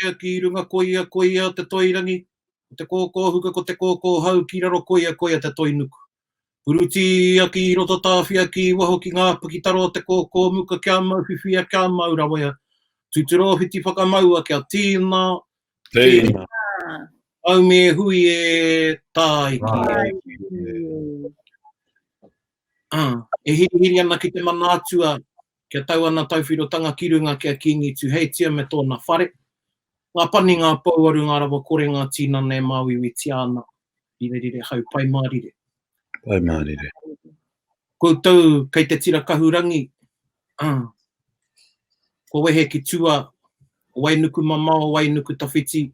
kia ki runga koia koia o te toirangi, o te kōkō huka ko te kōkō hau ki raro koia koia te toinuku. Puruti aki i roto tāwhia ki waho ki ngā pakitaro o te kōkōmuka kia mau whiwhia kia mau rawaia. Tuturo whiti whakamaua kia tīna, Tīna. au me hui e tāiki. E hiri ana ki te manātua, kia tau ana tauwhirotanga ki runga kia kingi tu heitia me tōna whare. Ngā pani ngā pauaru ngā rawa kore ngā tīnane māwiwi tiana. Rire hau pai mārire. Pai mārire. Koutou kei te tira kahurangi. Ko wehe ki tua, wainuku mamao, wainuku tawhiti.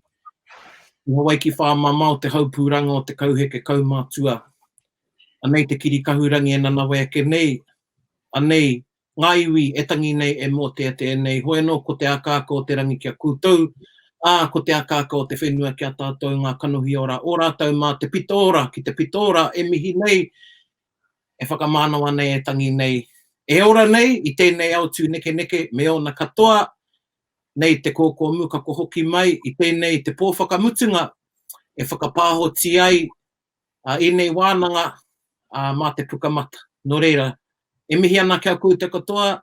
Ua wai ki wha mamao te haupūranga o te kauheke kaumātua. Anei te kiri kahurangi e nana wai ake nei. Anei, ngā iwi e tangi nei e mō te ate e nei. Hoi no ko te akaka o te rangi kia koutou. Ko te akaka o te whenua kia tātou ngā kanohi ora. O rātou mā te pito ora, ki te pito ora e mihi nei. E whakamānawa nei e tangi nei. E ora nei, i tēnei au tū neke neke, me ona katoa, nei te kōkōmuka ko hoki mai, i tēnei te pōwhakamutunga, e whakapāhoti ai, i nei wānanga, mā te pukamata. Nō reira, e mihi ana kia kou te katoa,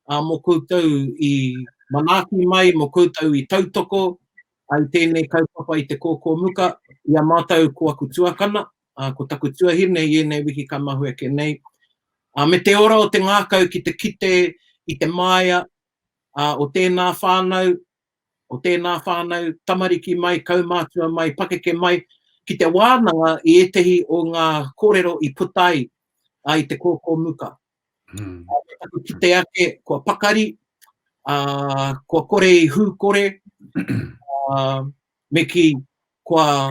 mō koutou i manaki mai, mō koutou i tautoko, ai tēnei kaupapa i te kōkōmuka, ia mātou ko aku tuakana, ko taku tuahine, i nei wiki ka mahu ake nei. Me te ora o te ngākau ki te kite, i te māia, o tēnā whānau, tamariki mai, kaumātua mai, pakeke mai, ki te wānanga i etehi o ngā kōrero i putai i te kōkōmuka. Ki te ake, kua pakari, kua kore i hūkore, me ki kua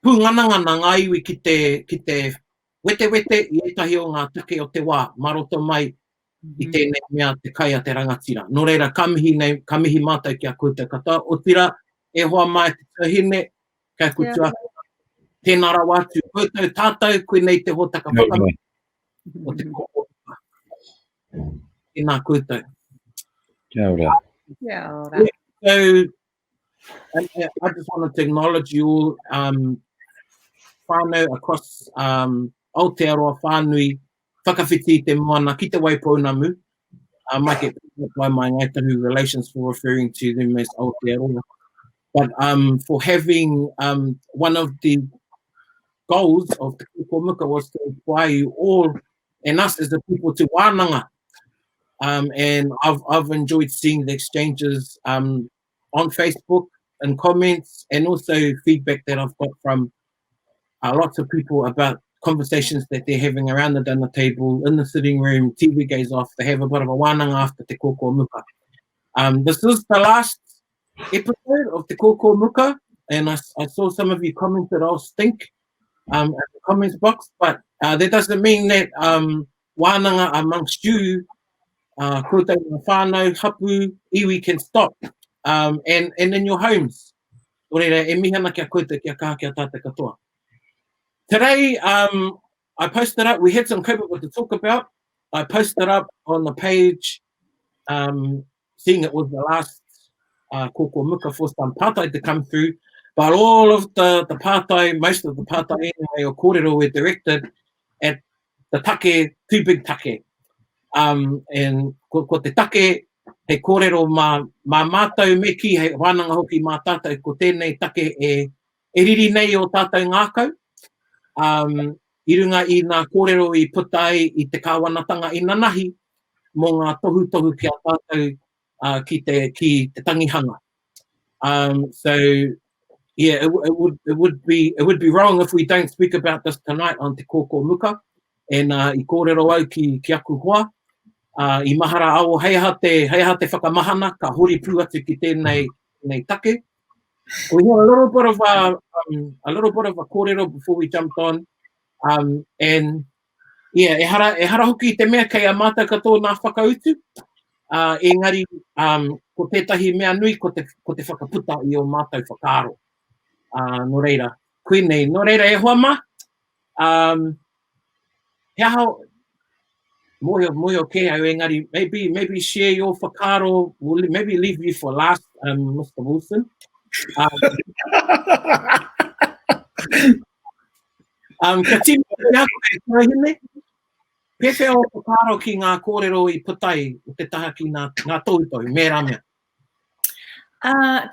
pūnganangana ngā iwi ki te wete i etahi o ngā take o te wā, maroto mai i tēnei mea te kai a te rangatira. Nō reira, ka mihi mātou kia koutou katoa. O tira, e hoa mai te tuahine, kia koutua. Tēnā rā wātu, koutou tātou, koe nei te hōtaka whakamau o te kōkōmuka. Tēnā koutou. Kia ora. Kia ora. So, I just wanted to acknowledge you all, whānau across Aotearoa whānui, whakawhiti te moana ki te Waipounamu. I might get by my Ngaitahu relations for referring to them as Aotearoa. But for having one of the goals of the Kōkōmuka was to inspire you all and us as the people to wānanga. And I've enjoyed seeing the exchanges on Facebook and comments, and also feedback that I've got from lots of people about conversations that they're having around the dinner table, in the sitting room, TV goes off, they have a bit of a wānanga after te Kōkōmuka. This is the last episode of the Kōkōmuka, and I saw some of you commented, I'll stink at the comments box, but that doesn't mean that wānanga amongst you, koutou ngā whānau, hapu, iwi can stop, and in your homes. Orera, e mihana kia koutou kia kaha kia tātou katoa. Today, I posted up, we had some kaupapa to talk about. I posted up on the page, seeing it was the last Kōkōmuka for some pātai to come through, but all of the pātai, most of the pātai anyway, or kōrero were directed at the take, too big take. And ko te take, he kōrero mā mātou me ki, hei wānanga hoki mā tātou, ko tēnei take e riri nei o tātou ngākau. I runga i ngā kōrero i putai i te kāwanatanga i nanahi mō ngā tohu kia tātou ki te tangihanga. So yeah, it would be wrong if we don't speak about this tonight on te Kōkōmuka, and I kōrero au ki aku hoa. I mahara ao heiha te whakamahana, ka hori pū atu ki tēnei take. We had a little bit of a kōrero before we jumped on, and yeah, e hara hoki te mea kei a mātou katoa nā whakautu. Engari, ko tētahi mea nui ko te whakaputa i o mātou whakaaro. Nō reira, koenei, nō reira e hoa ma. He aho, Moyo ke au engari, maybe share your whakaro, we'll maybe leave you for last, Mr. Wilson. Ka tīma te ako e tāhine, pewhi o whakaro ki ngā kōrero I putai, o te taha ki ngā tautau, mērā mea.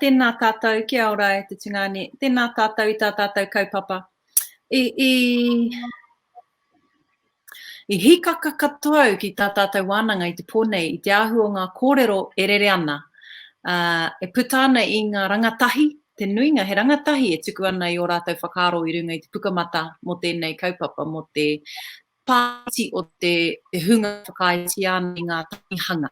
Tēnā tātou, kia ora e te tingane. Tēnā tātou I tā tātou kaupapa. I hikaka katoa ki tā tātou wānanga I te pōnei, I te ahu o ngā kōrero e rere ana. E putana I ngā rangatahi, te nuinga he rangatahi e tuku ana I o rātou whakaro I runga I te pukamata mo tēnei kaupapa, mo te pāti o te hunga whakaiti ana I ngā tanihanga.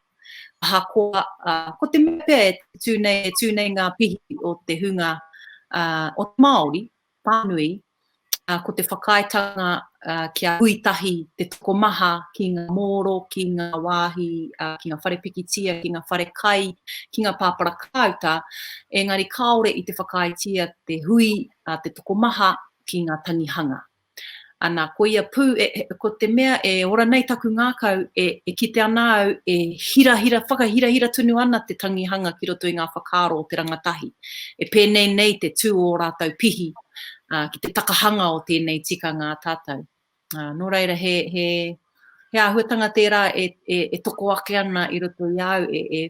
Ko te mea tūnei ngā pihi o te hunga o te Māori, Pānui, ko te whakaitanga kia huitahi te tokomaha ki ngā mōro, ki ngā wāhi, ki ngā wharepikitia, ki ngā wharekai, ki ngā pāpara kauta, engari kaore I te whakaitia te hui, te tokomaha ki ngā tangihanga. Ana, ko ia pū, ko te mea e ora nei taku ngākau e kite ana au e whakahira tunu ana te tangihanga ki roto I ngā whakaro o te rangatahi. E pēnei nei te tū o rātou pihi ki te takahanga o tēnei tikanga tātou. Nō reira, he āhuatanga tērā e toko ake ana I roto I au e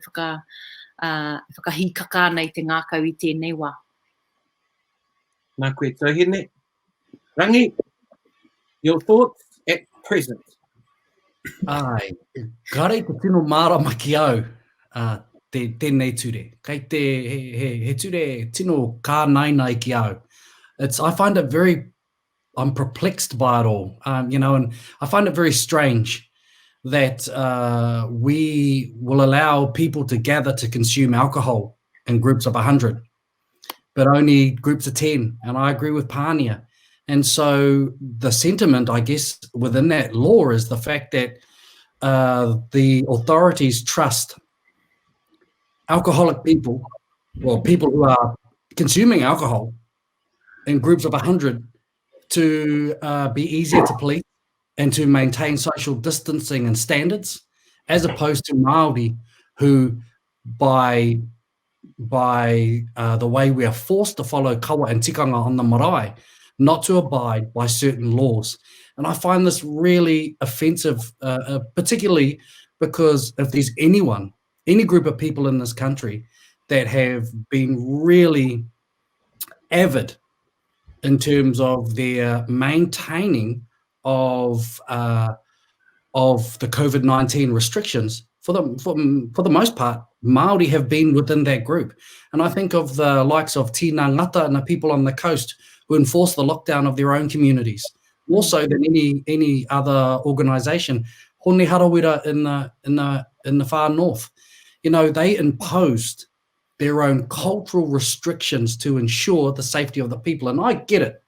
whakahikaka ana I te ngākau I tēnei wā. Nā koe tāhine. Rangi, your thoughts at present? Ai, karei te tino mārama ki au tēnei ture. Kei te he ture tino kānaina ki au. I find it I'm perplexed by it all, and I find it very strange that we will allow people to gather to consume alcohol in groups of 100, but only groups of 10, and I agree with Pānia. And so the sentiment, I guess, within that law is the fact that the authorities trust alcoholic people, or people who are consuming alcohol in groups of 100 to be easier to police and to maintain social distancing and standards, as opposed to Māori who, by the way we are forced to follow kawa and tikanga on the marae, not to abide by certain laws. And I find this really offensive, particularly because if there's any group of people in this country that have been really avid in terms of their maintaining of the COVID-19 restrictions, for the most part, Māori have been within that group. And I think of the likes of Tina Ngata and the people on the coast who enforce the lockdown of their own communities, more so than any other organisation. Hone Harawira in the far north, they imposed their own cultural restrictions to ensure the safety of the people. And I get it.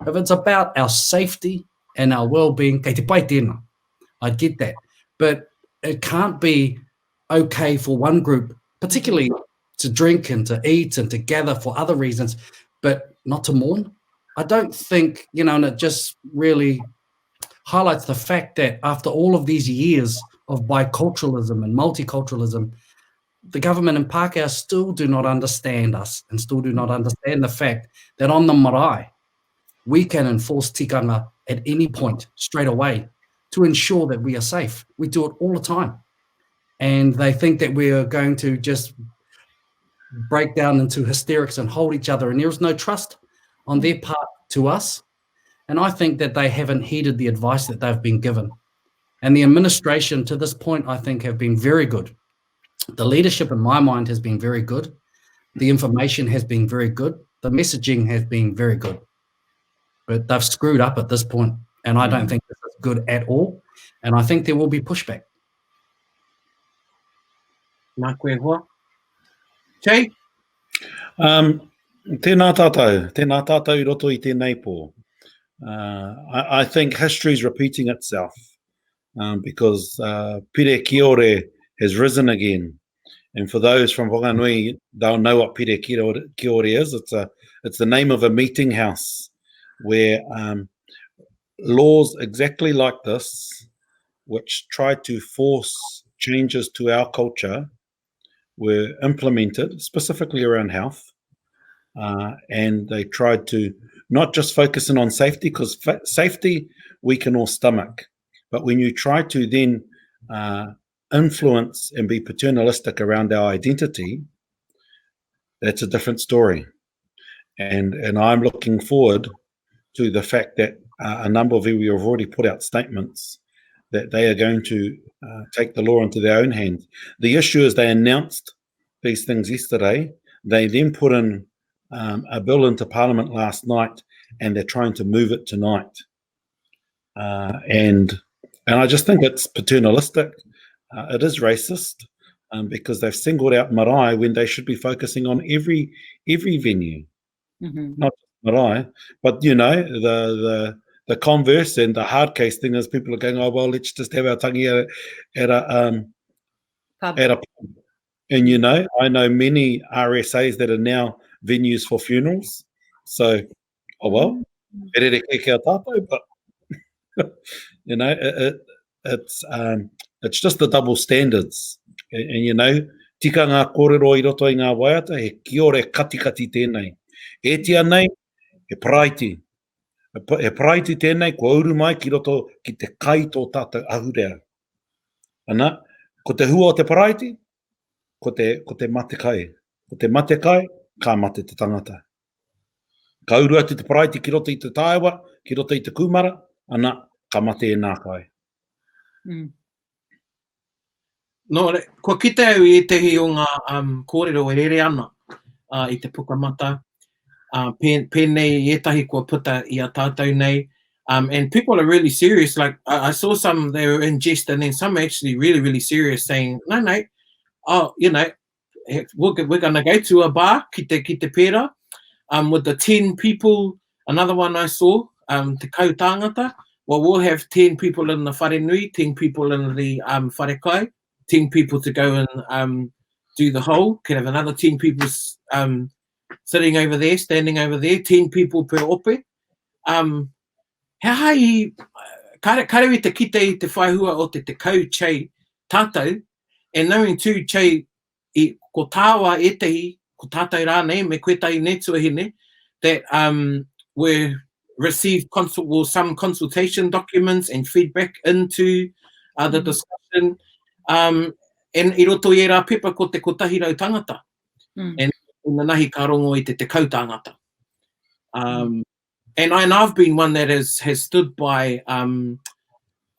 If it's about our safety and our well-being, kei te pai tēnā, I get that. But it can't be okay for one group, particularly to drink and to eat and to gather for other reasons, but not to mourn. I don't think, and it just really highlights the fact that after all of these years of biculturalism and multiculturalism, the government in Pākehā still do not understand us and still do not understand the fact that on the marae, we can enforce tikanga at any point straight away to ensure that we are safe. We do it all the time. And they think that we are going to just break down into hysterics and hold each other, and there is no trust on their part to us. And I think that they haven't heeded the advice that they've been given. And the administration to this point, I think, have been very good. The leadership in my mind has been very good. The information has been very good. The messaging has been very good. But they've screwed up at this point, and I don't think this is good at all. And I think there will be pushback. Nā koe hoa. Jay? Tēnā tātou I roto I tēnei pō. I think history is repeating itself because pire kiore has risen again. And for those from Whanganui, they'll know what pire kiore is. It's the name of a meeting house where laws exactly like this which tried to force changes to our culture were implemented, specifically around health, and they tried to not just focus in on safety, because safety we can all stomach, but when you try to then influence and be paternalistic around our identity, that's a different story. And I'm looking forward to the fact that a number of you have already put out statements that they are going to take the law into their own hands. The issue is they announced these things yesterday. They then put in a bill into Parliament last night, and they're trying to move it tonight. And I just think it's paternalistic. It is racist because they've singled out marae when they should be focusing on every venue, not just marae. But you know, the converse and the hard case thing is people are going, oh well, let's just have our tangi at a pub. And you know, I know many RSAs that are now venues for funerals. So, oh well, but you know, it's just the double standards. And you know, tikanga kōrero I roto I ngā waiata, he kiore kati tēnei. E tia nei, he praiti. He praiti tēnei, ko auru mai ki roto ki te kai tō tātou ahurea. Ana, ko te hua o te praiti, ko te mate kai. Ko te mate kai, ka mate te tangata. Ka urua te praiti ki roto I te tāewa, ki roto I te kumara, ana, ka mate e nā kai. No, kua kite au I tehi o ngā kōrero e rere ana I te pukamata. Pēnei etahi kua puta I a tātou nei. And people are really serious. Like, I saw some, they were in jest, and then some actually really, really serious saying, no, oh, you know, we're going to go to a bar, ki te pēra, with the 10 people. Another one I saw, te kautangata. Well, we'll have 10 people in the whare nui, 10 people in the whare kai, 10 people to go and do the whole. Can have another 10 people sitting over there, standing over there, 10 people per ope. Hai, karewi te kite I te whaihua o te kau chei tātou, and knowing too chei I ko tāwa etehi, ko tātou rānei, me koetai ne tuahine, that were received some consultation documents and feedback into the discussion. And I roto I rā pepa ko te kotahi rau tangata. And ina nahi ka rongo I te kautangata. And I've been one that has stood by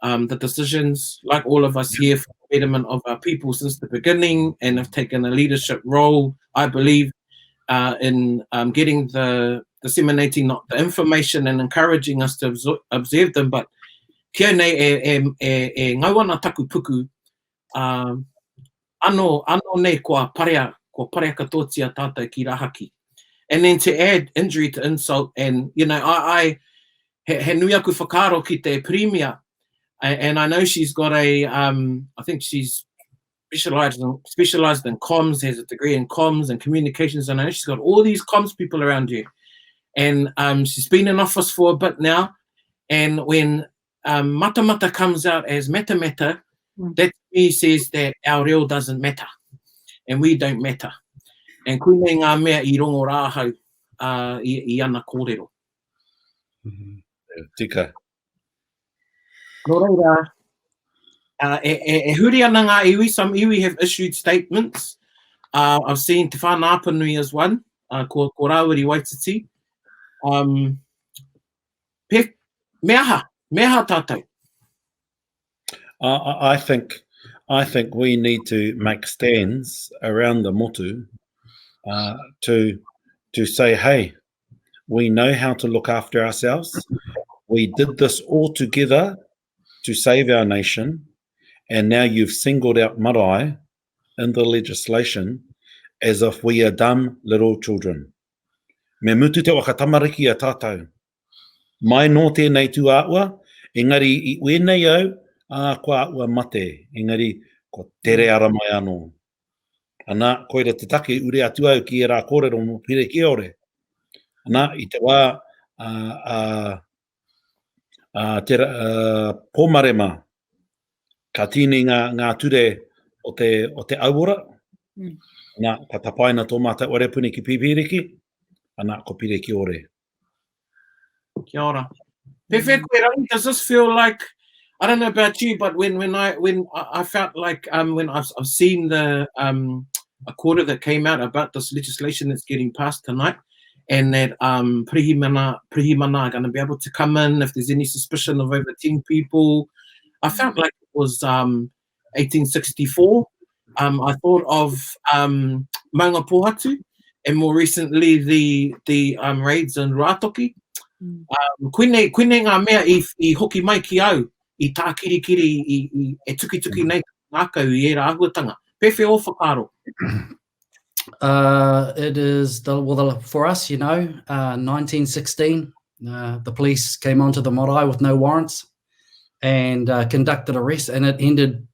the decisions, like all of us here, for the betterment of our people since the beginning, and have taken a leadership role, I believe, in disseminating not the information and encouraging us to observe them. But kia nei e ngauana taku puku, ano nei kua parea katotia tātou ki rahaki. And then to add injury to insult, and you know, I he nui aku whakaro ki te premier, and I know she's got I think she's specialized in comms, has a degree in comms and communications, and I know she's got all these comms people around here. And she's been in office for a bit now, and when Matamata comes out as Matamata, that to me says that our reo doesn't matter, and we don't matter. And koinei ngā mea I rongo rāhau I ana kōrero. Tika. Nō reira, e huri ana ngā iwi, some iwi have issued statements. I've seen Te Whānāpanui as one, ko Rāwiri Waititi. Meaha tātou. I think we need to make stands around the motu to say, hey, we know how to look after ourselves. We did this all together to save our nation, and now you've singled out marae in the legislation as if we are dumb little children. Me mutu te wakatamariki a tātou. Mai nō tēnei tū āua, engari I wēnei au, ko āua mate, engari ko tere ara mai anō. Ana, koira te take ure atu au ki e rā kōrero mo pire ki ore. Ana, I te wā pōmarema, ka tini ngā ture o te auora, nā ka tapaina tō mata orepuni ki pipiriki, ana ko pire ki ore. Kia ora. Pewhi koe rangi, does this feel like, I don't know about you, but when I felt like when I've seen the a quarter that came out about this legislation that's getting passed tonight, and that prihimana are going to be able to come in if there's any suspicion of over 10 people. I felt like it was 1864. I thought of Maunga Pohatu, and more recently the raids in Rātoki. Koine ngā mea I hoki mai ki au, I tā kirikiri, e tuki nei ngākau I e rā ahuatanga. Pewhi o whakaro. It is, for us, 1916, the police came onto the marae with no warrants and conducted arrests, and it ended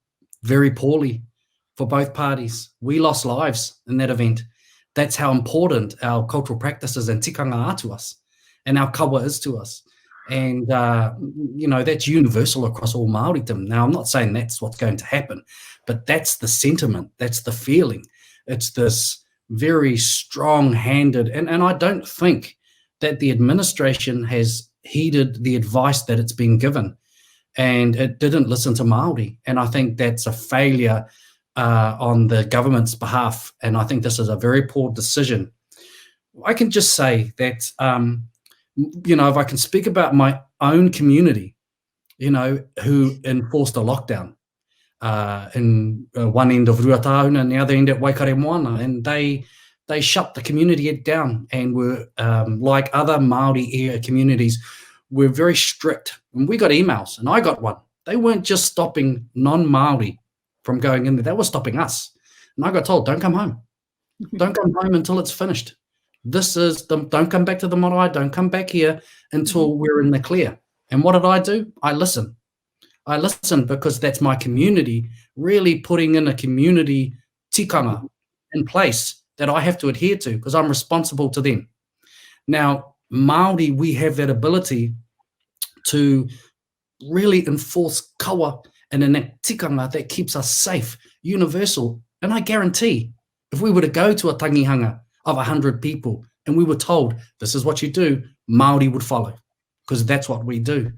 very poorly for both parties. We lost lives in that event. That's how important our cultural practices and tikanga are to us, and our kawa is to us. And, that's universal across all Māoridom. Now, I'm not saying that's what's going to happen, but that's the sentiment, that's the feeling. It's this very strong-handed, and I don't think that the administration has heeded the advice that it's been given, and it didn't listen to Māori. And I think that's a failure on the government's behalf, and I think this is a very poor decision. I can just say that, if I can speak about my own community, who enforced a lockdown in one end of Ruatahuna and the other end at Waikare Moana, and they shut the community down and were, like other Māori area communities, were very strict. And we got emails, and I got one. They weren't just stopping non-Māori from going in there, they were stopping us. And I got told, don't come home. Don't come home until it's finished. Don't come back to the marae, don't come back here until we're in the clear. And what did I do? I listened. I listened because that's my community, really putting in a community tikanga in place that I have to adhere to because I'm responsible to them. Now, Māori, we have that ability to really enforce kawa and a tikanga that keeps us safe, universal. And I guarantee, if we were to go to a tangihanga of 100 people and we were told, this is what you do, Māori would follow, because that's what we do.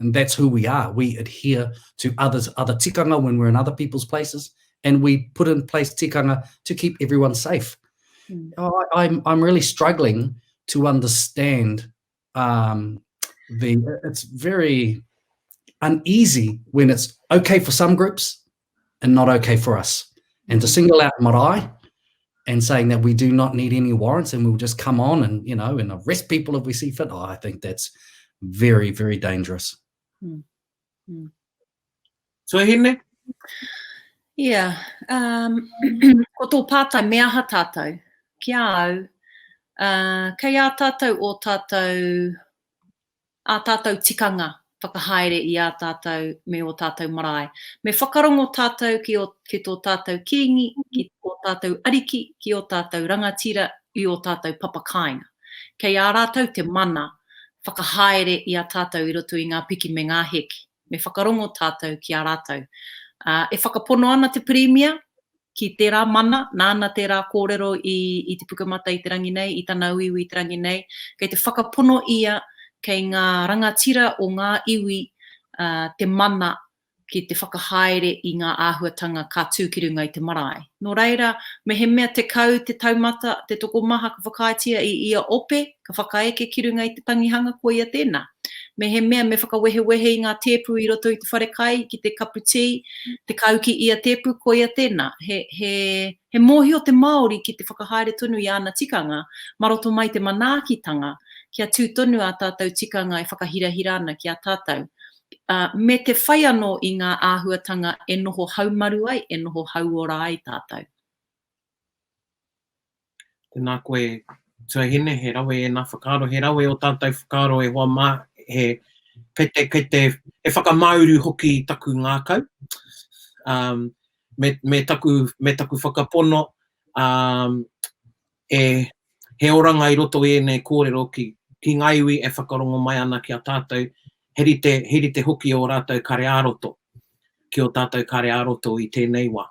And that's who we are. We adhere to other tikanga when we're in other people's places, and we put in place tikanga to keep everyone safe. I'm really struggling to understand it's very uneasy when it's okay for some groups and not okay for us. And to single out marae and saying that we do not need any warrants and we'll just come on and, and arrest people if we see fit, I think that's very, very dangerous. So, Hine? Yeah. Ko tō pātai mea ha tātou. Kia au. Kei a tātou o tātou tikanga whakahaere I a tātou me o tātou marae. Me whakarongo tātou ki tō tātou kiingi, ki tō tātou ariki, ki o tātou rangatira, I o tātou papakainga. Kei a rātou te mana whakahaere I a tātou I roto I ngā piki me ngā heki. Me whakarongo tātou ki a rātou. E whakapono ana te premia ki tērā mana, nāna tērā kōrero I te pukamata I te rangi nei, I tāna iwi I te rangi nei. Kei te whakapono ia kei ngā rangatira o ngā iwi te mana ki te whakahaere I ngā āhuatanga ka tūkirunga I te marae. Nō reira, me he mea te kau, te taumata, te toko maha ka whakaitia I ia ope, ka whakaeke kirunga I te tangihanga ko ia tēnā. Me he mea me whakawehewehe I ngā tēpu I roto I te wharekai, ki te kaputi, te kau ki ia tēpu ko ia tēnā. He mōhi o te Māori ki te whakahaere tonu I ana tikanga, maroto mai te manaakitanga, kia tūtonu a tātou tikanga E whakahirahira ana ki a tātou. Me te whai anō I ngā āhuatanga e noho haumaru ai, e noho hauora ai tātou. Tēnā koe tuahine, he rawe e nā whakaro, he rawe o tātou whakaro e hoa mā, kei te whakamauru hoki I taku ngākau. Me taku whakapono, he oranga I roto e nei kōrero ki ngā iwi e whakarongo mai ana ki a tātou, heri te hoki o rātou kare āroto. ki o tātou kare aroto I tēnei wā.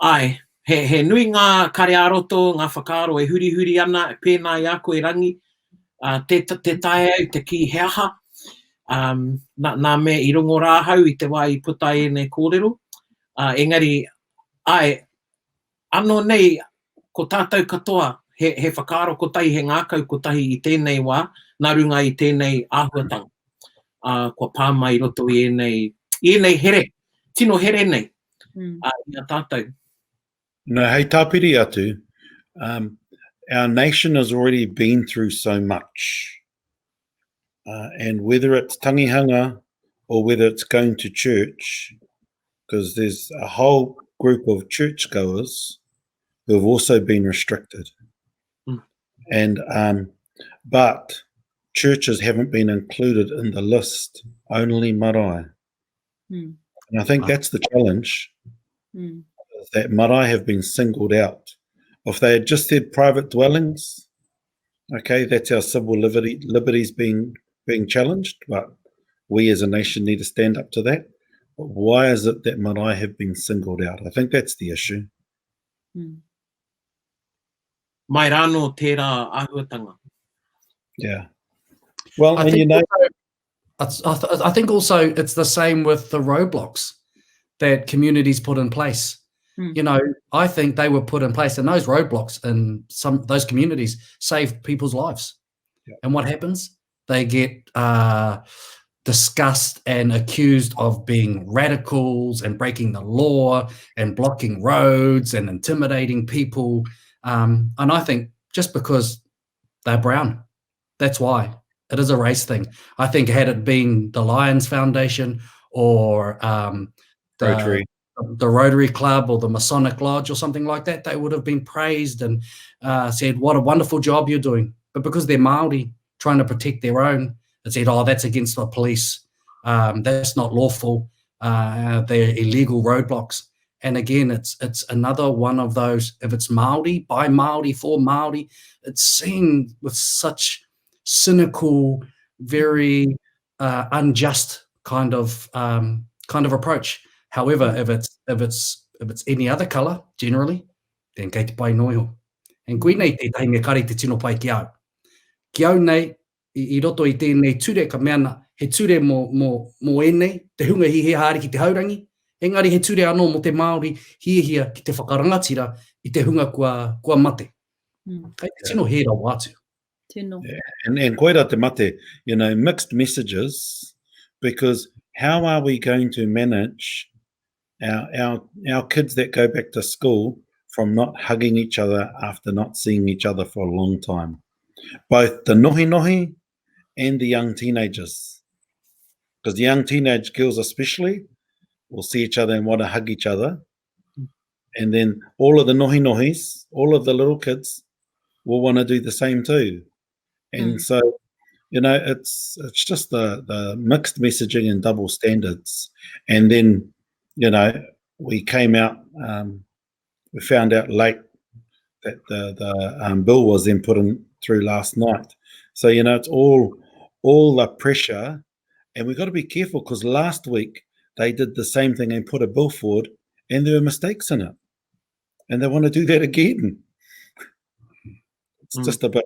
Ai, he nui ngā kare aroto, ngā whakaaro e huri ana, e pēnā I a koe rangi, te tae au, te ki he aha, nā mea I rongo rāhau I te wā I putai nei kōrero. Engari, ai, anō nei, ko tātou katoa, he whakaaro kotahi, he ngākau kotahi I tēnei wā, nā runga I tēnei āhuatanga. Kua pāma I roto I enei here, tino here nei, I a tātou. No, hei tāpiri atu, our nation has already been through so much. And whether it's tangihanga or whether it's going to church, because there's a whole group of churchgoers who have also been restricted. And but churches haven't been included in the list, only marae. And I think that's the challenge, that marae have been singled out. If they had just said private dwellings, okay, that's our civil liberties being challenged, but we as a nation need to stand up to that. But why is it that marae have been singled out? I think that's the issue. Mai rāno tērā āhuatanga. Yeah. Well, I and think you know, I think also it's the same with the roadblocks that communities put in place. You know, I think they were put in place, and those roadblocks in those communities save people's lives. Yeah. And what happens? They get discussed and accused of being radicals and breaking the law and blocking roads and intimidating people. And I think just because they're brown, that's why. It is a race thing. I think had it been the Lions Foundation or the Rotary Club or the Masonic Lodge or something like that, they would have been praised and said, what a wonderful job you're doing. But because they're Māori trying to protect their own, it said, oh, that's against the police. That's not lawful. They're illegal roadblocks. And again, it's another one of those, if it's Māori, by Māori, for Māori, it's seen with such cynical, very unjust kind of approach. However, if it's any other colour, generally, then kei te pai noiho. And kui nei te tahi me kare te tino pai ki au. Ki au nei, I roto I tēnei ture ka meana, he ture mo enei, te hunga hi he haere ki te haurangi, engari he ture anō mo te Māori hiehia ki te whakarangatira I te hunga kua mate. Kei te tino hera wātu. Tino. Yeah. And koera te mate, you know, mixed messages, because how are we going to manage our kids that go back to school from not hugging each other after not seeing each other for a long time? Both the nohi and the young teenagers. Because the young teenage girls especially will see each other and want to hug each other. And then all of the nohis, all of the little kids will want to do the same too. And so, you know, it's just the mixed messaging and double standards. And then, you know, we came out, we found out late that the bill was then put in through last night. So, you know, it's all the pressure, and we've got to be careful because last week they did the same thing and put a bill forward and there were mistakes in it. And they want to do that again. It's just a bit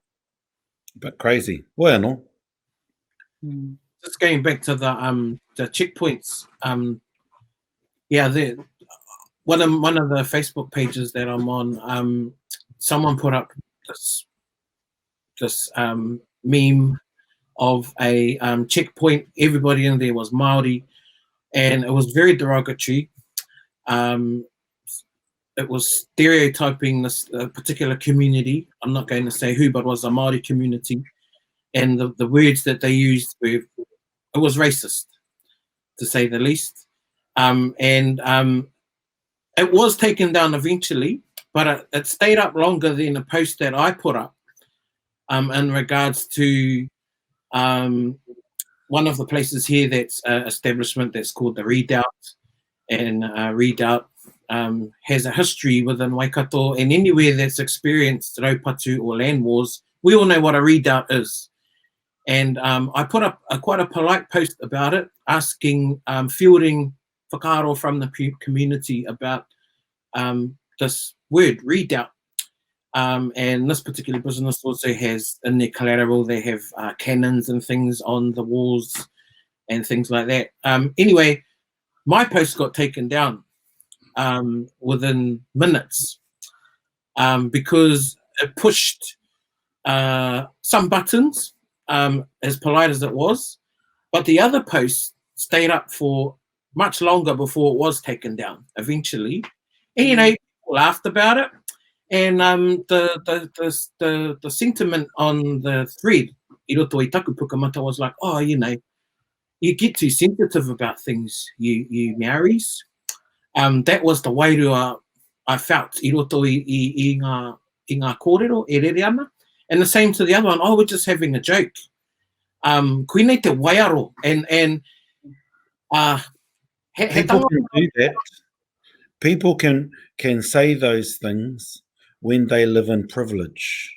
crazy. Well, just going back to the checkpoints. Yeah, one of the Facebook pages that I'm on, someone put up this meme of a checkpoint. Everybody in there was Māori, and it was very derogatory. It was stereotyping this particular community. I'm not going to say who, but it was a Māori community. And the words that they used it was racist, to say the least. It was taken down eventually, but it stayed up longer than a post that I put up in regards to one of the places here that's establishment that's called the Redoubt. And Redoubt has a history within Waikato, and anywhere that's experienced raupatu or land wars, we all know what a redoubt is. And I put up quite a polite post about it. asking, fielding whakaaro from the community about this word, redoubt. And this particular business also has in their collateral, they have cannons and things on the walls and things like that. Anyway, my post got taken down within minutes because it pushed some buttons, as polite as it was, but the other post stayed up for much longer before it was taken down eventually. And, you know, people laughed about it. And the sentiment on the thread, I roto i taku pukamata, was like, oh, you know, you get too sensitive about things, you Maoris. That was the wairua I felt i roto i ngā kōrero, e rere ana. And the same to the other one, oh, we're just having a joke. Koinei te waiaro. And people can do that. People can say those things when they live in privilege.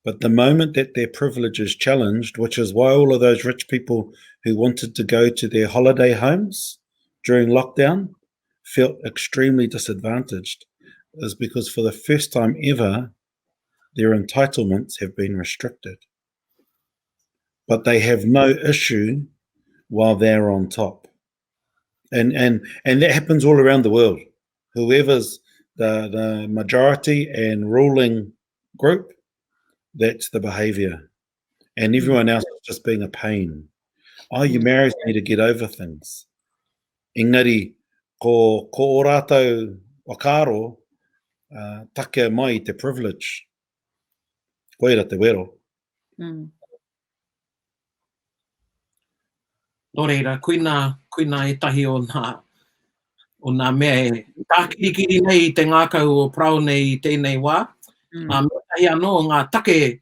But the moment that their privilege is challenged, which is why all of those rich people who wanted to go to their holiday homes during lockdown felt extremely disadvantaged, is because for the first time ever, their entitlements have been restricted. But they have no issue while they're on top. And that happens all around the world. Whoever's the majority and ruling group, that's the behavior. And everyone else is just being a pain. Oh, you Maoris need to get over things. Engari, ko o rātou whakaaro, take mai te privilege. Koira te wero. Nō reira, koina e tahi o nā mea e tākirikiri nei te ngākau o Paraone i tēnei wā. Tahi anō ngā take,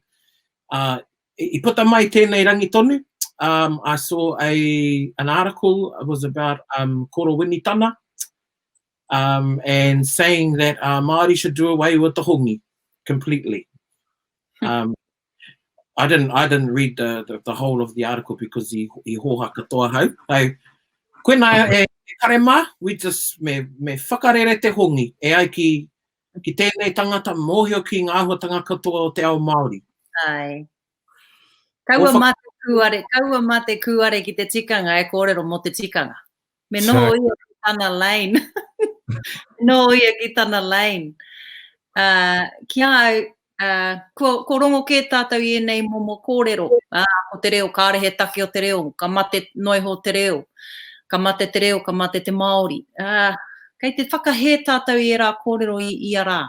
I puta mai tēnei rangi tonu. I saw an article, it was about Kōkōmuka tana, and saying that Māori should do away with the hongi completely. I didn't read the whole of the article because I hoha katoa hau. So, koina e karema, we just me whakarere te hongi e ai ki tēnei tangata mōhio ki ngā āhuatanga katoa o te ao Māori. Ai. Kaua mate kuare ki te tikanga e kōrero mo te tikanga. Me noho ia ki tana lane. Noho ia ki tana lane. Ki au, ko rongo ke tātou I nei momo kōrero. Ko te reo, kārehe take o te reo, ka mate noiho te reo, ka mate te reo, ka mate te Māori. Kei te whakahe tātou I rā kōrero I ia rā.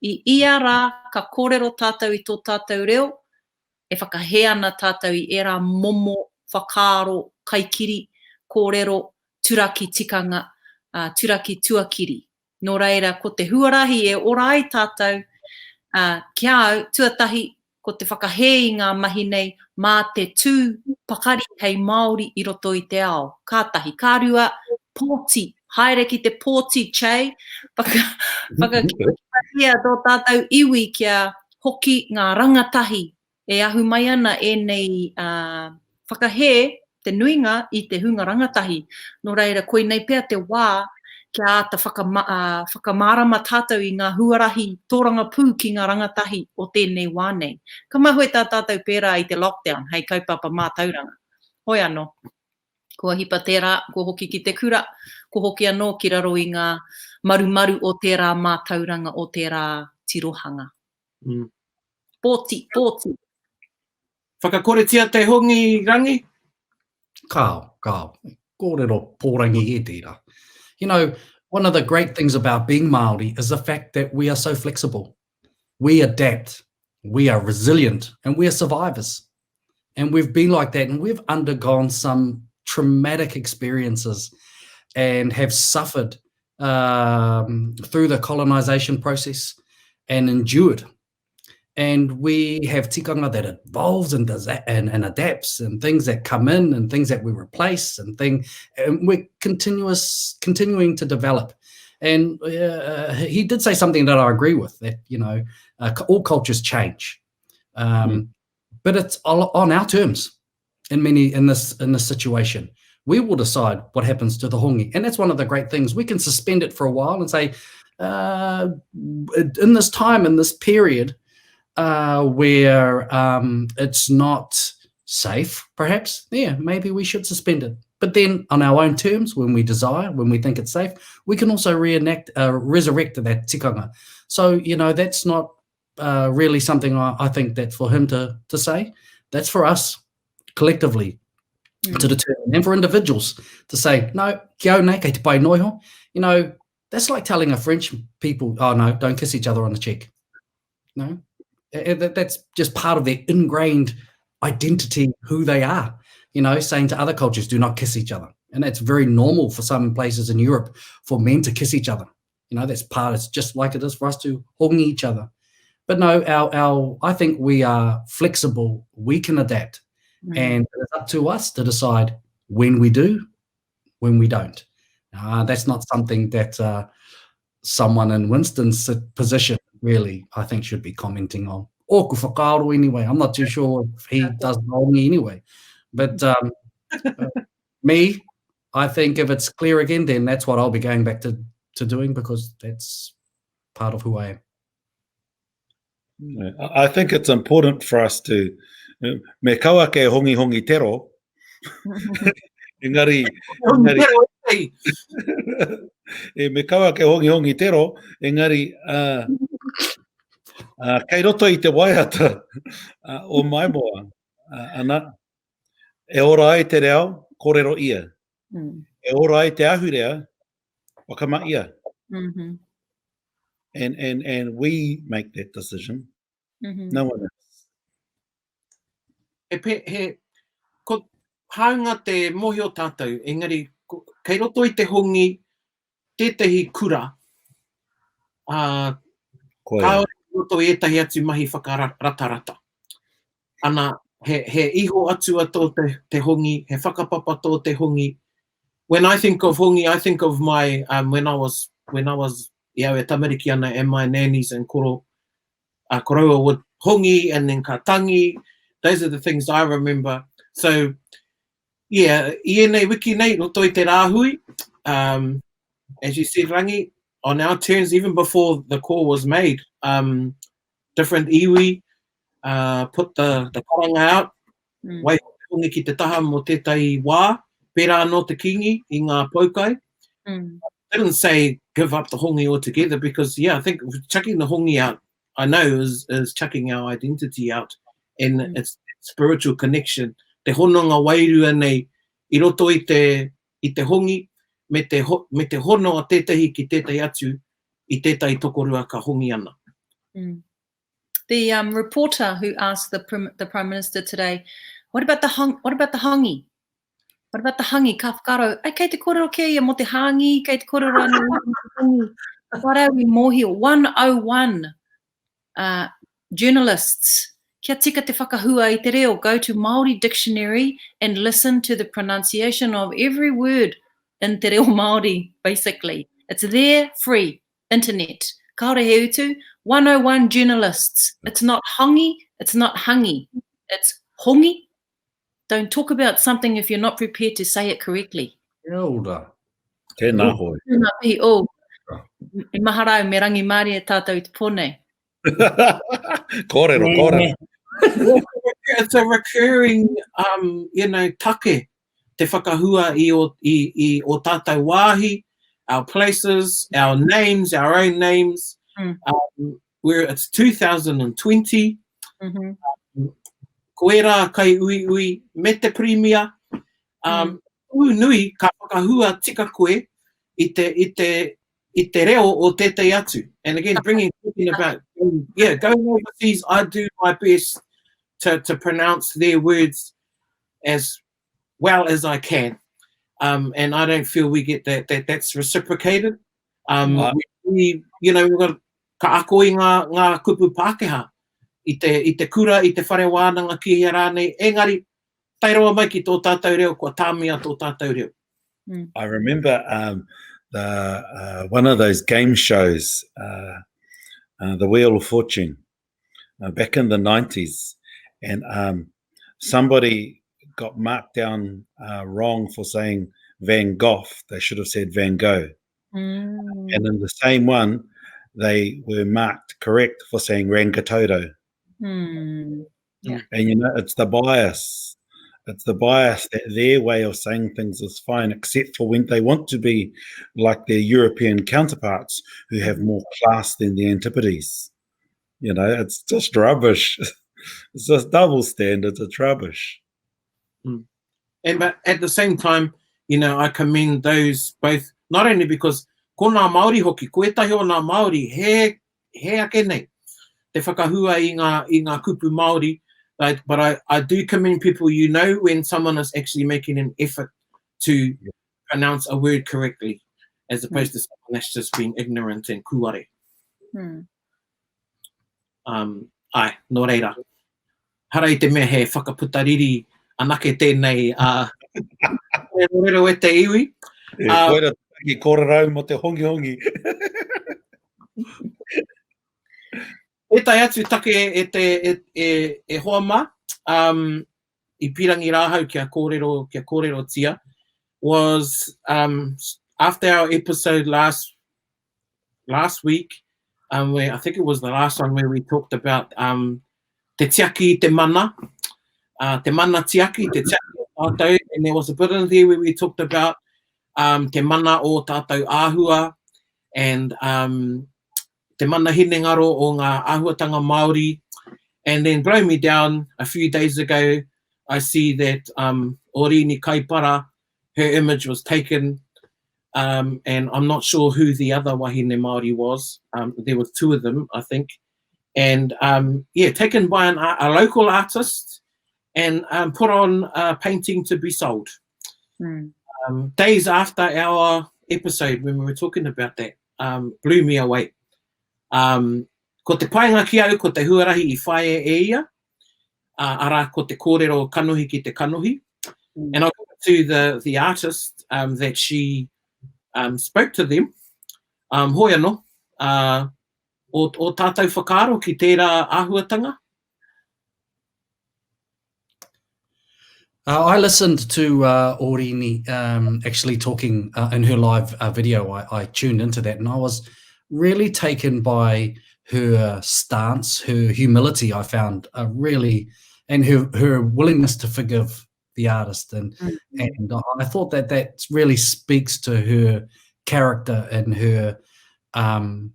I ia rā ka kōrero tātou I tō tātou reo, e whakahe ana tātou I e rā momo, whakaaro, kaikiri, kōrero, turaki tikanga, turaki tuakiri. Nō reira, ko te huarahi e orai tātou, kia au, tuatahi, ko te whakahe I ngā mahi nei, mā te tū pakari hei Māori I roto I te ao. Kātahi, kārua, pōti, haere ki te pōti chei, whakakia tō tātou iwi kia hoki ngā rangatahi, e ahu mai ana e nei whakahe te nuinga I te hunga rangatahi. Nō reira, koe nei pēr te wā, kia ata whakamārama tātou I ngā huarahi tōranga pū ki ngā rangatahi o tēnei wānei. Ka mahue tā tātou pērā I te lockdown, hei kaupapa mātauranga. Hoi anō, kua hipa tērā, kua hoki ki te kura, kua hoki anō ki raro I ngā marumaru o tērā mātauranga o tērā tirohanga. Pōti. Whakakoretia te hongi rangi? Kao. Kōrero pōrangi e tērā. You know, one of the great things about being Māori is the fact that we are so flexible. We adapt, we are resilient, and we are survivors. And we've been like that, and we've undergone some traumatic experiences and have suffered through the colonization process and endured. And we have tikanga that evolves and adapts, and things that come in and things that we replace, and we're continuing to develop. And he did say something that I agree with, that, you know, all cultures change, but it's on our terms in this situation. we will decide what happens to the hongi. And that's one of the great things. We can suspend it for a while and say, in this time, in this period, where it's not safe, perhaps, yeah, maybe we should suspend it. But then on our own terms, when we desire, when we think it's safe, we can also resurrect that tikanga. So, you know, that's not really something I think that's for him to say. That's for us collectively to determine, and for individuals to say, no, kia nei, kei te pai noiho. You know, that's like telling a French people, oh no, don't kiss each other on the cheek. No, that's just part of their ingrained identity, who they are. You know, saying to other cultures, do not kiss each other. And that's very normal for some places in Europe for men to kiss each other. You know, that's part, it's just like it is for us to hongi each other. But no, I think we are flexible, we can adapt. And it's up to us to decide when we do, when we don't. That's not something that someone in Winston's position really, I think, should be commenting on. Or whakaaro anyway. I'm not too sure if he does hongi anyway. But me, I think if it's clear again, then that's what I'll be going back to doing, because that's part of who I am. I think it's important for us to me kaua ke hongi tero. Engari me kaua ke hongi tero, engari kei roto I te waiata o mai moa ana e ora ai te reo kōrero ia. E ora ai te ahurea wakama ia. And we make that decision. No one else. Ko haunga te mohi o tātou, engari, kei roto I te hongi, tētahi kura, kāore roto I etahi atu mahi whakarata-rata. Ana, he iho atu ato te hongi, he whakapapa tō te hongi. When I think of hongi, I think of my, when I was iau e tamariki ana, and my nannies and koro, koroua would hongi and then ka tangi. Those are the things I remember. So, yeah, I nei wiki nei, roto I te rāhui. As you said, Rangi, on our terms, even before the call was made, different iwi put the karanga out. Wai hongi ki te taha mo tētai wā, pērā no te kingi I ngā paukai. Didn't say give up the hongi altogether, because, yeah, I think chucking the hongi out, I know, is chucking our identity out. And it's spiritual connection. Te hononga wairua nei, I roto I te hongi, me te hono a tētahi ki tētai atu, I tētai tokorua ka hongi ana. The reporter who asked the Prime Minister today, what about the hangi? What about the hangi? Ka whakaro, kei te kōrero ke ia mo te hangi, kei te kōrero ana mo te hangi. Whare we mōhio, 101 journalists, kia tika te whakahua I te reo, go to Māori dictionary and listen to the pronunciation of every word in te reo Māori, basically. It's there, free, internet. Kaore he utu, 101 journalists. It's not hangi, it's not hangi. It's hongi. Don't talk about something if you're not prepared to say it correctly. Elder. Tēnā hoi. Tēnā pi, e maharau me rangi Māori e tātou I te pōnei. Kōrero. It's a recurring, take, te whakahua I o tātou wāhi, our places, our names, our own names. It's 2020. Koera kai ui me te primia. Nui ka whakahua tika koe I te reo o tētai atu. And again, talking about, going overseas, I do my best to pronounce their words as well as I can. And I don't feel we get that's reciprocated. We've got ka ako I ngā kupu Pākehā. I te kura, I te whare wānanga ki hea rānei, engari, tairoa mai ki tō tātou reo, kua tāmia tō tātou reo. I remember one of those game shows, the Wheel of Fortune, back in the 90s, and somebody got marked down wrong for saying Van Gogh. They should have said Van Gogh. And in the same one, they were marked correct for saying Rangitoto. Yeah. And, you know, it's the bias. It's the bias that their way of saying things is fine, except for when they want to be like their European counterparts who have more class than the Antipodes. You know, it's just rubbish. It's just double standards. It's rubbish. And but at the same time, you know, I commend those both, not only because ko ngā Māori hoki, ko etahi o ngā Māori, he ake nei, te whakahua i ngā kupu Māori, but I do commend people, you know, when someone is actually making an effort to pronounce a word correctly, as opposed to someone that's just being ignorant and kuare. Ai, nō reira. Hara I te mea he whakaputariri anake tēnei nō reira o te iwi. Koera ki kōrerau mo te hongi hongi. E tai atu take e hoa mā, I pirangi rāhau kia kōrero tia, was after our episode last week, where I think it was the last one where we talked about te tiaki te mana tiaki, te tiaki o tātou, and there was a bit in there where we talked about te mana o tātou āhua, and te mana hinengaro o ngā āhuatanga Māori. And then blow me down, a few days ago, I see that Orini Kaipara, her image was taken, and I'm not sure who the other wahine Māori was. There were two of them, I think. And taken by a local artist and put on a painting to be sold. Days after our episode, when we were talking about that, blew me away. Ko te painga ki au, ko te huarahi I whae e ia, ara ko te kōrero kanohi ki te kanohi. And I got to the artist that she spoke to them, hoi anō, o tātou whakaaro ki tērā āhuatanga. I listened to Orini actually talking in her live video. I tuned into that, and I was really taken by her stance, her humility. I found really, and her willingness to forgive the artist, and I thought that really speaks to her character and her and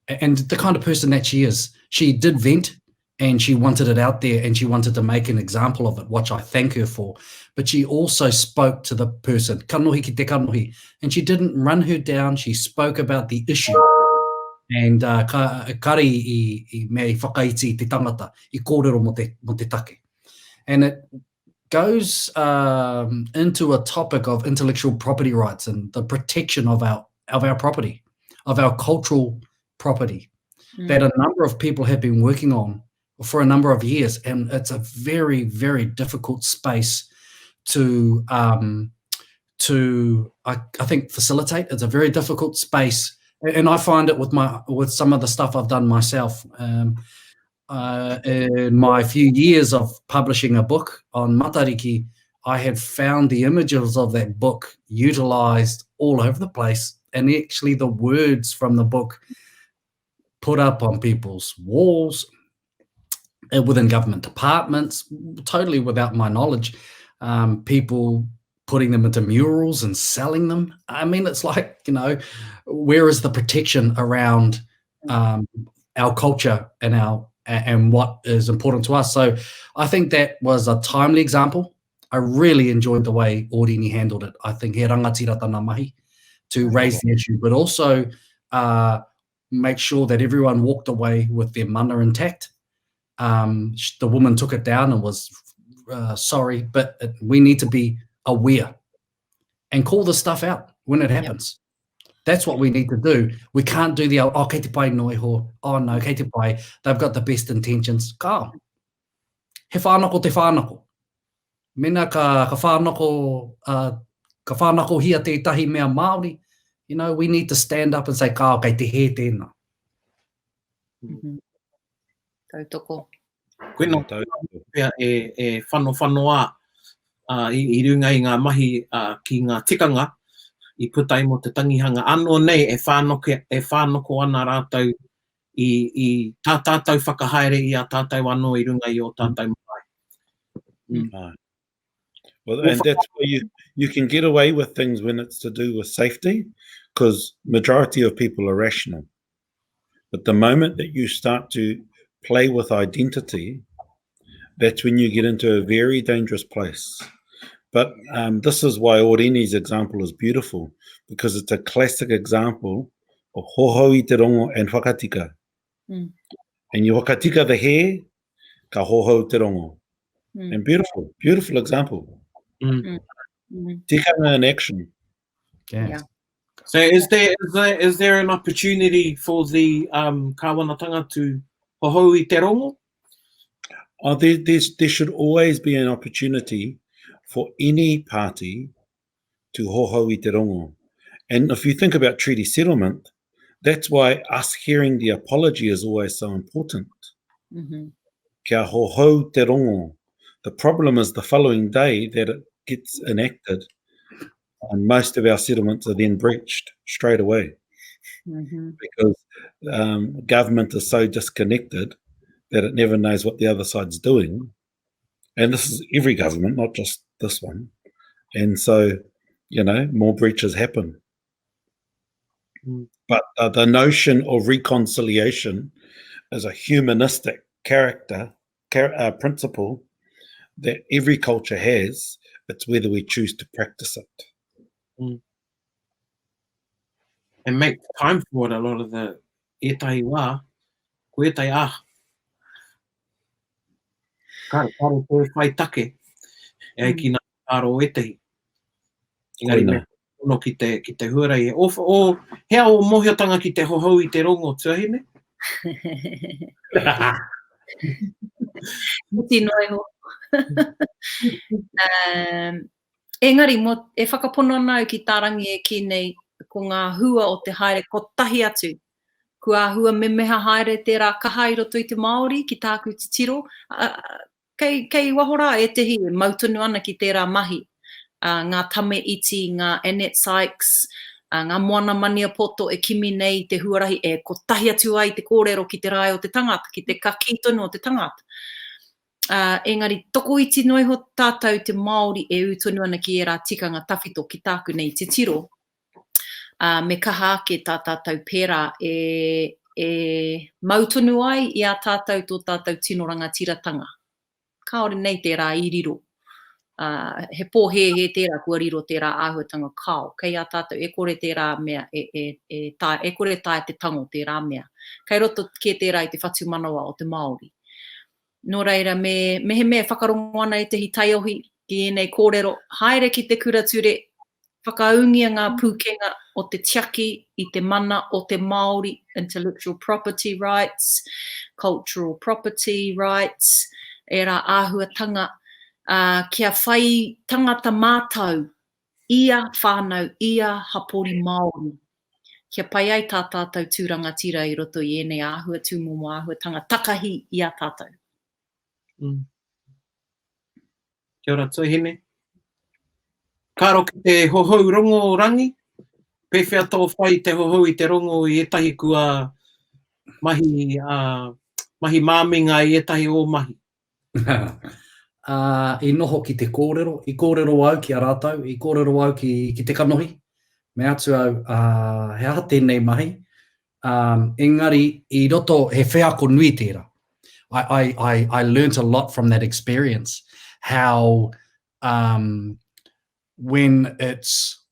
the kind of person that she is. She did vent, and she wanted it out there, and she wanted to make an example of it, which I thank her for. But she also spoke to the person, kanohi ki te kanohi, and she didn't run her down. She spoke about the issue. And kari I mea I whakaiti te tangata, I kōrero mo te take. And it goes into a topic of intellectual property rights and the protection of our property, of our cultural property, that a number of people have been working on for a number of years. And it's a very, very difficult space to I think facilitate. It's a very difficult space. And I find it with some of the stuff I've done myself. In my few years of publishing a book on Matariki, I had found the images of that book utilized all over the place, and actually the words from the book put up on people's walls, within government departments, totally without my knowledge, people putting them into murals and selling them. I mean, it's like, you know, where is the protection around our culture and what is important to us? So I think that was a timely example. I really enjoyed the way Orini handled it. I think he rangatira tāna mahi to raise the issue, but also make sure that everyone walked away with their mana intact. The woman took it down and was sorry, but we need to be aware and call the stuff out when it happens. That's what we need to do. We can't do the kei te pai noi ho, oh no, kei te pai, they've got the best intentions. Ka he whānako te whānako. Mena ka whānako hia tētahi mea Māori. You know, we need to stand up and say, ka kei te he tēnā. Tautoko. Koe no e whanoa I runga i ngā mahi ki ngā tikanga, I putai mo te tangihanga. Anō nei e whānoko ana rātou I tā tātou whakahaere I a tātou anō I runga I o tātou mai. Well, and that's where you can get away with things when it's to do with safety, because majority of people are rational. But the moment that you start to play with identity, that's when you get into a very dangerous place. But this is why Orene's example is beautiful, because it's a classic example of hoho I te rongo and whakatika. And you whakatika the hair, ka hoho te rongo. And beautiful, beautiful example. Tikanga in action. Yeah. So is there an opportunity for the kāwanatanga to hoho I te rongo? Oh, there should always be an opportunity for any party to hoho I te rongo. And if you think about treaty settlement, that's why us hearing the apology is always so important. Kia hoho te rongo. The problem is the following day that it gets enacted, and most of our settlements are then breached straight away because government is so disconnected that it never knows what the other side's doing. And this is every government, not just this one. And so, more breaches happen. But the notion of reconciliation is a humanistic principle that every culture has. It's whether we choose to practice it. And make time for it. A lot of the etahi wā, ko etahi ah. Kare te whai take, e ki nā karo etahi. Engari me ono ki te huarei. O hea o mohiotanga ki te hoho I te rongo, tuahine? Muti noi ho. Engari, e whakapono ana ki tārangi e ki nei, ko ngā hua o te haere, ko tahi atu. Kua hua me meha haere tērā kaha I roto I te Māori, ki tāku te tiro. Kei wahora e tehi, mautunu ana ki tērā mahi. Ngā tame iti, ngā Annette Sykes, ngā moana mania poto e kimi nei te huarahi e ko tahi atu ai te kōrero ki te rai o te tangata, ki te kakitonu o te tangata. Engari, toko iti noi ho tātou te Māori e utonu ana ki e rā tikanga tawhito ki tāku nei te tiro. Me kaha ake tā tātou pērā e mautonu ai I a tātou tō tātou tino rangatiratanga. Kaore nei tērā I riro. He pōhe he tērā kua riro tērā āhuatanga kao. Kei a tātou e kore tērā mea, e kore tae te tango tērā mea. Kei roto ke tērā I te whatu manawa o te Māori. Nō reira, me he mea whakarongo ana e te hitaiohi ki enei kōrero, haere ki te kurature, whakaungia ngā pūkenga o te tiaki I te mana o te Māori, intellectual property rights, cultural property rights, e rā āhuatanga, kia whai tangata mātau, ia whānau, ia hapori Māori. Kia pai ai tā tātou tūrangatira I roto I enei āhua tūmomo āhuatanga, takahi I a tātou. Kia ora tuahine. Kāro ki te hohou rongo rangi. Pewhia tō whai te hohou I te rongo I etahi kua mahi māminga I etahi o mahi. I noho ki te kōrero. I kōrero au ki a rātou. I kōrero au ki te kanohi. Me atu au, he aha tēnei mahi. Engari, I roto he whea ko nui tērā. I learnt a lot from that experience, how when it's,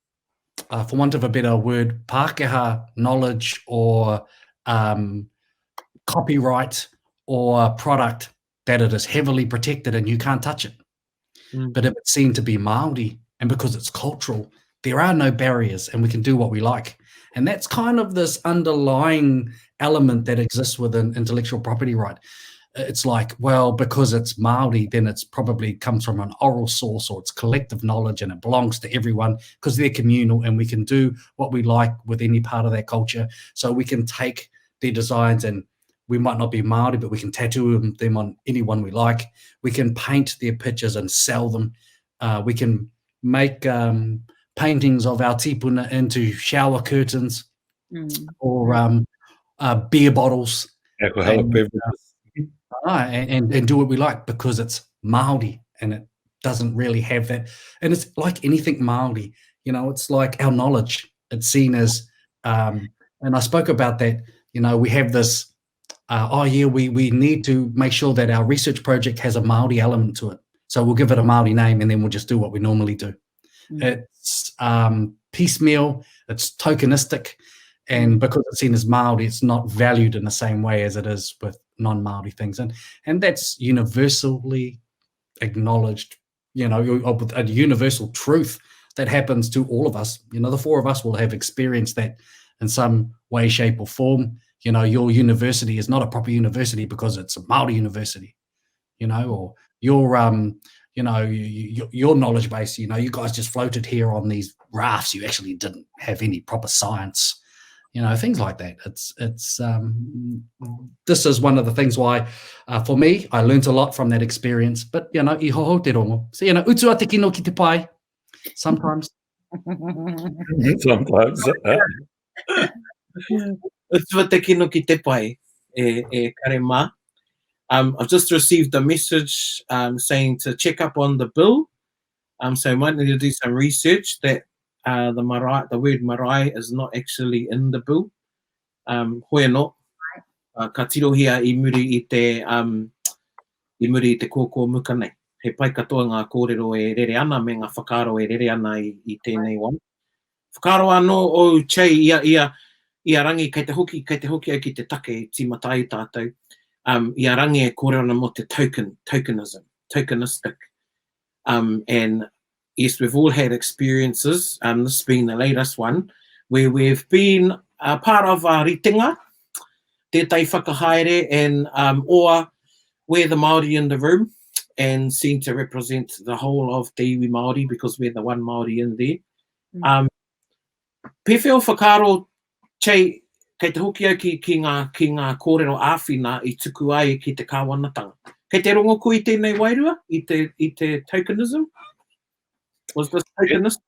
for want of a better word, Pākehā knowledge or copyright or product, that it is heavily protected and you can't touch it. But if it's seen to be Māori, and because it's cultural, there are no barriers and we can do what we like. And that's kind of this underlying element that exists within intellectual property right. It's like, well, because it's Māori, then it's probably comes from an oral source or it's collective knowledge and it belongs to everyone because they're communal and we can do what we like with any part of that culture. So we can take their designs and we might not be Māori, but we can tattoo them on anyone we like. We can paint their pictures and sell them. We can make paintings of our tipuna into shower curtains or beer bottles. Alcoholic beverages. And do what we like because it's Māori and it doesn't really have that. And it's like anything Māori, you know, it's like our knowledge. It's seen as, and I spoke about that, you know, we have this, we need to make sure that our research project has a Māori element to it. So we'll give it a Māori name and then we'll just do what we normally do. It's piecemeal, it's tokenistic, and because it's seen as Māori, it's not valued in the same way as it is with non-Māori things. And that's universally acknowledged, you know, a universal truth that happens to all of us. You know, the four of us will have experienced that in some way, shape or form. You know, your university is not a proper university because it's a Māori university, you know, or your, you know, your knowledge base, you know, you guys just floated here on these rafts. You actually didn't have any proper science, you know, things like that. This is one of the things why, for me, I learned a lot from that experience. But, you know, I hoho te rongo. So, you know, utua te kino ki te pai, sometimes. Sometimes. Utua te kino ki te pai, e kare mā. I've just received a message saying to check up on the bill. So I might need to do some research that the word marae is not actually in the bill. Hoi no, ka tirohia I muri I te Kōkōmuka nei. He pai katoa ngā kōrero e rere ana me ngā whakaro e rere ana I tēnei wā. Whakaro anō o chei ia rangi kei te hoki au ki te take timatai tātou. Ia rangi e kōrero ana mo te tokenistic. And yes, we've all had experiences, this being the latest one, where we've been a part of a ritinga, tētai whakahaere, and or we're the Māori in the room and seem to represent the whole of te iwi Māori because we're the one Māori in there. Pewhio whakaro, chei, kei te hoki au ki ngā kōrero āwhina I tuku ai ki te kāwanatanga. Kei te rongo koe I tēnei wairua, I te tokenism? Was this tokenism?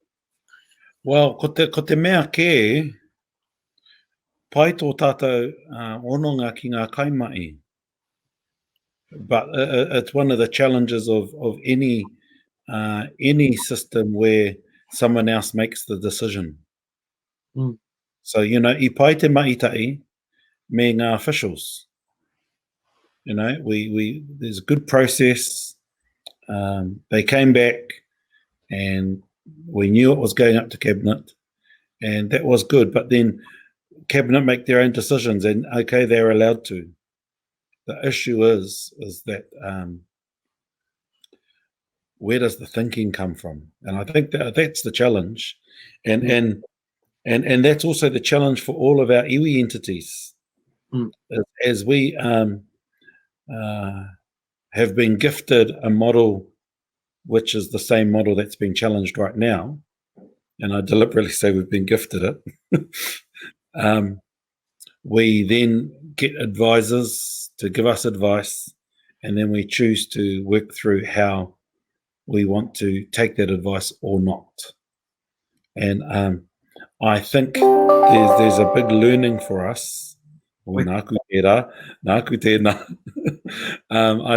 Well, ko te mea ke, pai tō tātou ononga ki ngā kaimai. But it's one of the challenges of any system where someone else makes the decision. So, you know, I pai te maitai me ngā officials. You know, there's a good process. They came back and we knew it was going up to Cabinet and that was good. But then Cabinet make their own decisions and, okay, they're allowed to. The issue is that where does the thinking come from? And I think that's the challenge. And that's also the challenge for all of our iwi entities. As we have been gifted a model which is the same model that's being challenged right now, and I deliberately say we've been gifted it, we then get advisors to give us advice, and then we choose to work through how we want to take that advice or not. And I think there's a big learning for us. I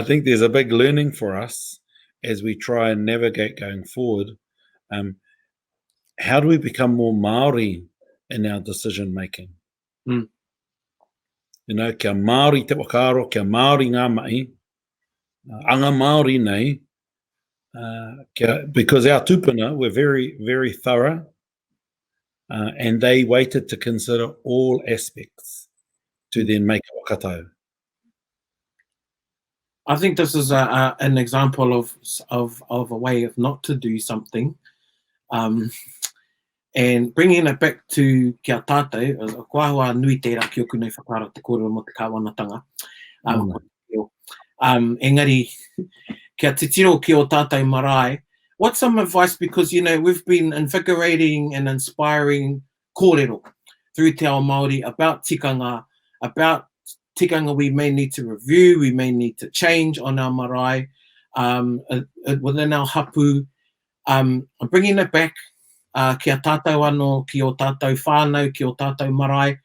think there's a big learning for us as we try and navigate going forward. How do we become more Māori in our decision making? You know, kia Māori te wakaro, kia Māori ngā mai, anga Māori nei, because our tupuna were very, very thorough, and they waited to consider all aspects to then make a wakatau. I think this is an example of a way of not to do something, and bringing it back to kia tātou, kua hoa nui tērā ki oku nei whakaro te kōrero mo te kāwanatanga. Engari, kia te tiro ki o tātou marae. What's some advice? Because, you know, we've been invigorating and inspiring kōrero through te ao Māori about tikanga, we may need to review, we may need to change on our marae. Within our hapu, I'm bringing it back ki a tātou anō, ki o tātou whānau, ki o tātou marae.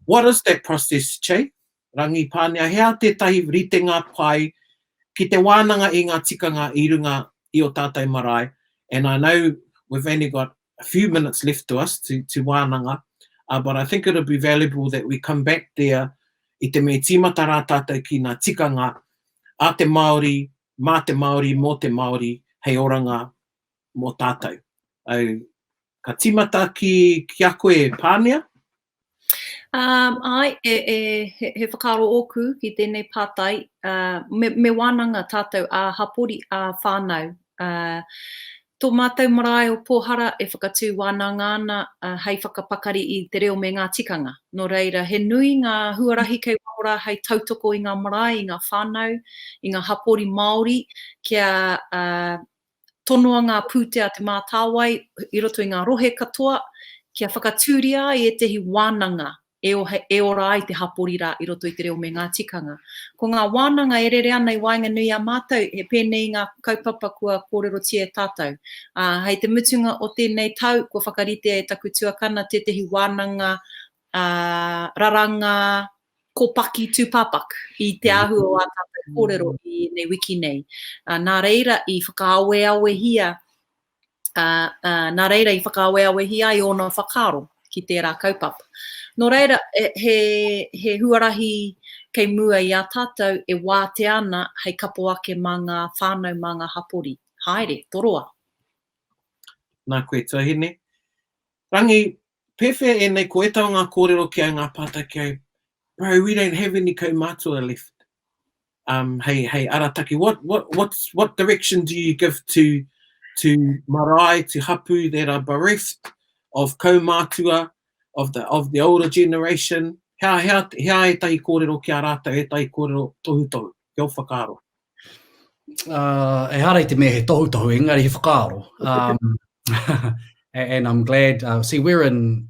What is that process, Che? Rangi Pānia, hea tētahi ritenga pai ki te wānanga i ngā tikanga i runga i o tātou marae. And I know we've only got a few minutes left to us to wānanga, but I think it'll be valuable that we come back there i te me tīmata rā tātou ki ngā tikanga a te Māori, mā te Māori, mō te Māori, hei oranga mō tātou. Au, ka tīmata ki a koe, Pānia? Ai, he whakaro oku ki tēnei pātai, me wānanga tātou a hapori a whānau. Tō mātou marae o Pōhara e whakatū wānanga ana hei whakapakari i te reo me ngā tikanga. Nō reira, he nui ngā huarahi kei wahora hei tautoko i ngā marae, i ngā whānau, i ngā hapori Māori, kia tonoa ngā pūtea te mātāwai, i roto i ngā rohe katoa, kia whakatūria i e tehi wānanga. E ora ai te hapori rā i roto i te reo me ngā tikanga. Ko ngā wānanga e rere ana i wainga nui a mātou, he pēnei ngā kaupapa kua kōrero tia e tātou. Hei te mutunga o tēnei tau, kua whakarite e taku tuakana te tehi wānanga raranga kōpaki tūpāpak i te ahu o a tātou kōrero i nei wiki nei. Nā reira i whakaawe hia, i ona whakaro ki tērā kaupapa. Nō reira, he huarahi kei mua i a tātou e wāte ana hei kapo ake mā ngā whānau mā ngā hapori. Haere, toroa. Nā koe tuhine. Rangi, pewhia e nei ko e tau ngā kōrero ki au ngā pātai ki au, bro, we don't have any kaumātua left. Hey arataki, what direction do you give to marae, to hapu that are bereft of kaumātua, of the older generation? Hea e tai kōrero ki a rātou, e tai kōrero tohu, ki o whakaaro. E hara I te mea he tohu, engari he whakaaro. And I'm glad, see, we're in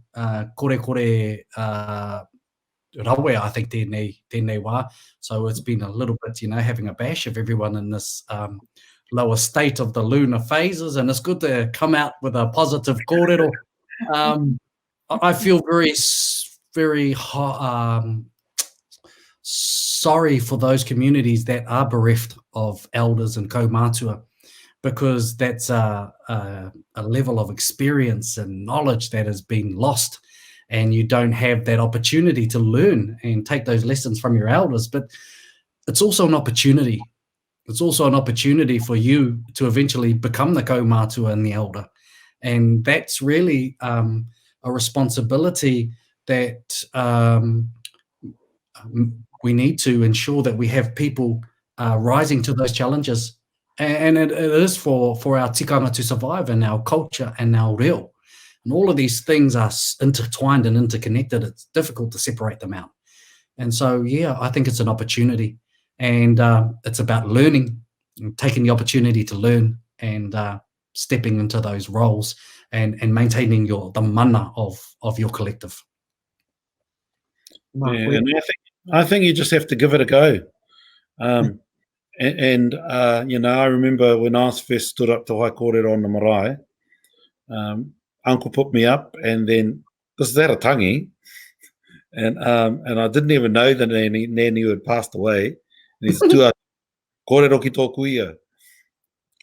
kore rawe, I think, tēnei wā. So it's been a little bit, having a bash of everyone in this lower state of the lunar phases, and it's good to come out with a positive kōrero. I feel very sorry for those communities that are bereft of elders and kaumātua, because that's a level of experience and knowledge that has been lost, and you don't have that opportunity to learn and take those lessons from your elders. But it's also an opportunity. It's also an opportunity for you to eventually become the kaumātua and the elder. And that's really a responsibility that we need to ensure that we have people rising to those challenges. And it is for our tikanga to survive, and our culture and our reo. And all of these things are intertwined and interconnected. It's difficult to separate them out. And so, yeah, I think it's an opportunity. And it's about learning, taking the opportunity to learn, and stepping into those roles and maintaining the mana of your collective. Yeah, and I think you just have to give it a go. And I remember when I first stood up to Hai Kōrero on the marae, Uncle put me up, and then, this is at a tangi, and I didn't even know the nanny who had passed away. And he said, "Tua, kōrero ki tōku ia."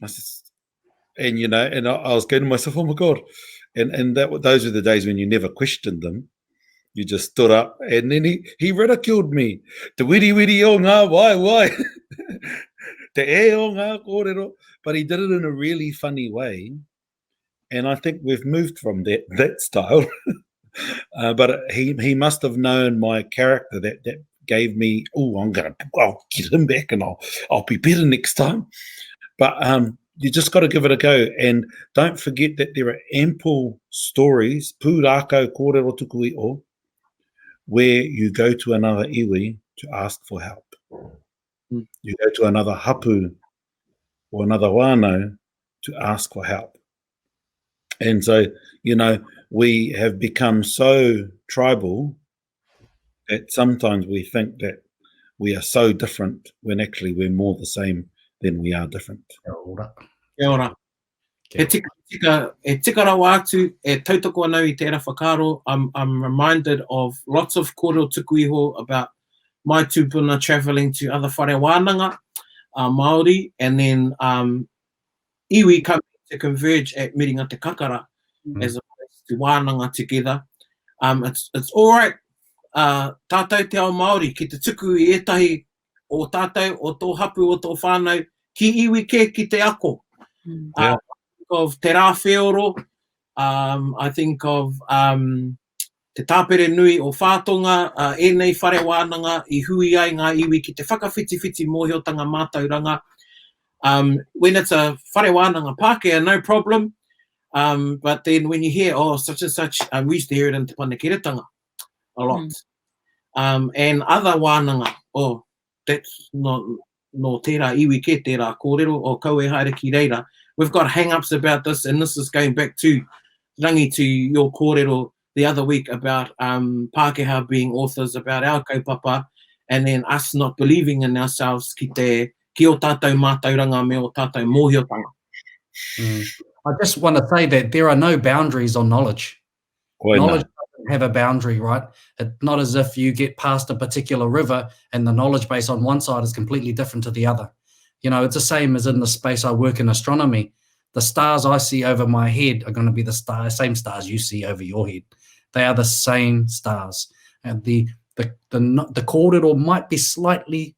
I said, and I was going to myself, oh my God. And those were the days when you never questioned them. You just stood up, and then he ridiculed me. Te wiri o ngā, why? Te e o ngā kōrero. But he did it in a really funny way. And I think we've moved from that style. But he must have known my character that gave me, I'll get him back, and I'll be better next time. But you just got to give it a go. And don't forget that there are ample stories, pūrākau kōrero tuku o, where you go to another iwi to ask for help. You go to another hapu or another wānau to ask for help. And so, we have become so tribal that sometimes we think that we are so different when actually we're more the same than we are different. Kia ora. E tika rawa atu, e tautoko anau I tērā whakaro. I'm reminded of lots of kōrero tuku iho about my tūpuna travelling to other whare wānanga, Māori, and then iwi coming to converge at Miringa Te Kakara as opposed to wānanga together. It's all right. Tātou te ao Māori, ki te tuku I etahi o tātou, o tō hapu, o tō whānau, ki iwi ke ki te ako. Of te rā whioro, I think of te tāpere nui o whātonga, enei whare wānanga I hui ai ngā iwi ki te whakawhiti mōhiotanga mātauranga. When it's a whare wānanga Pākehā, no problem. But then when you hear, oh, such and such, we used to hear it in Te Panekiretanga a lot. And other wānanga, oh, that's not no tērā iwi ke tērā kōrero, o kaue haere ki reira. We've got hang-ups about this, and this is going back to Rangi, to your kōrero the other week about Pākehā being authors about our kaupapa, and then us not believing in ourselves ki o tātou mātauranga me o tātou mōhiotanga. I just want to say that there are no boundaries on knowledge. Knowledge doesn't have a boundary, right? It's not as if you get past a particular river and the knowledge base on one side is completely different to the other. You know, it's the same as in the space I work in astronomy. The stars I see over my head are going to be the same stars you see over your head. They are the same stars. And the kōrero might be slightly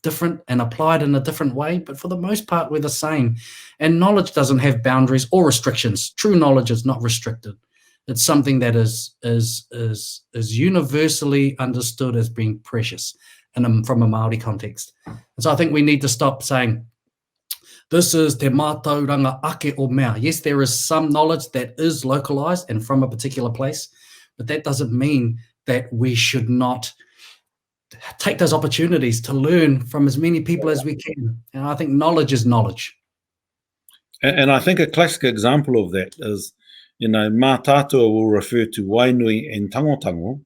different and applied in a different way, but for the most part, we're the same. And knowledge doesn't have boundaries or restrictions. True knowledge is not restricted. It's something that is universally understood as being precious from a Māori context. And so I think we need to stop saying, this is te mātauranga ake o mea. Yes, there is some knowledge that is localized and from a particular place, but that doesn't mean that we should not take those opportunities to learn from as many people as we can. And I think knowledge is knowledge. And I think a classic example of that is, you know, mā tātua will refer to wainui and tangotango,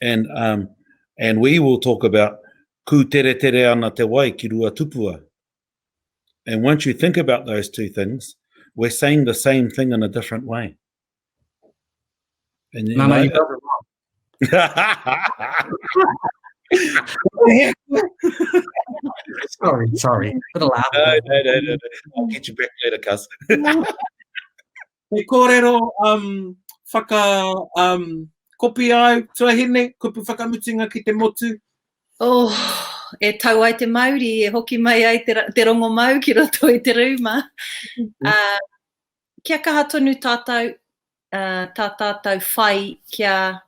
and we will talk about ku tere tere ana te wai ki rua tupua. And once you think about those two things, we're saying the same thing in a different way. And, you No, you got it wrong. Sorry. Put a laugh. No. I'll get you back later, cuz. Te kōrero, kopi au, tuahine, kupu whakamutinga ki te motu. Oh, e tau ai te Māori, e hoki mai ai te rongo mau ki roto I te reuma. Kia kaha tonu tātou, tātou whai, kia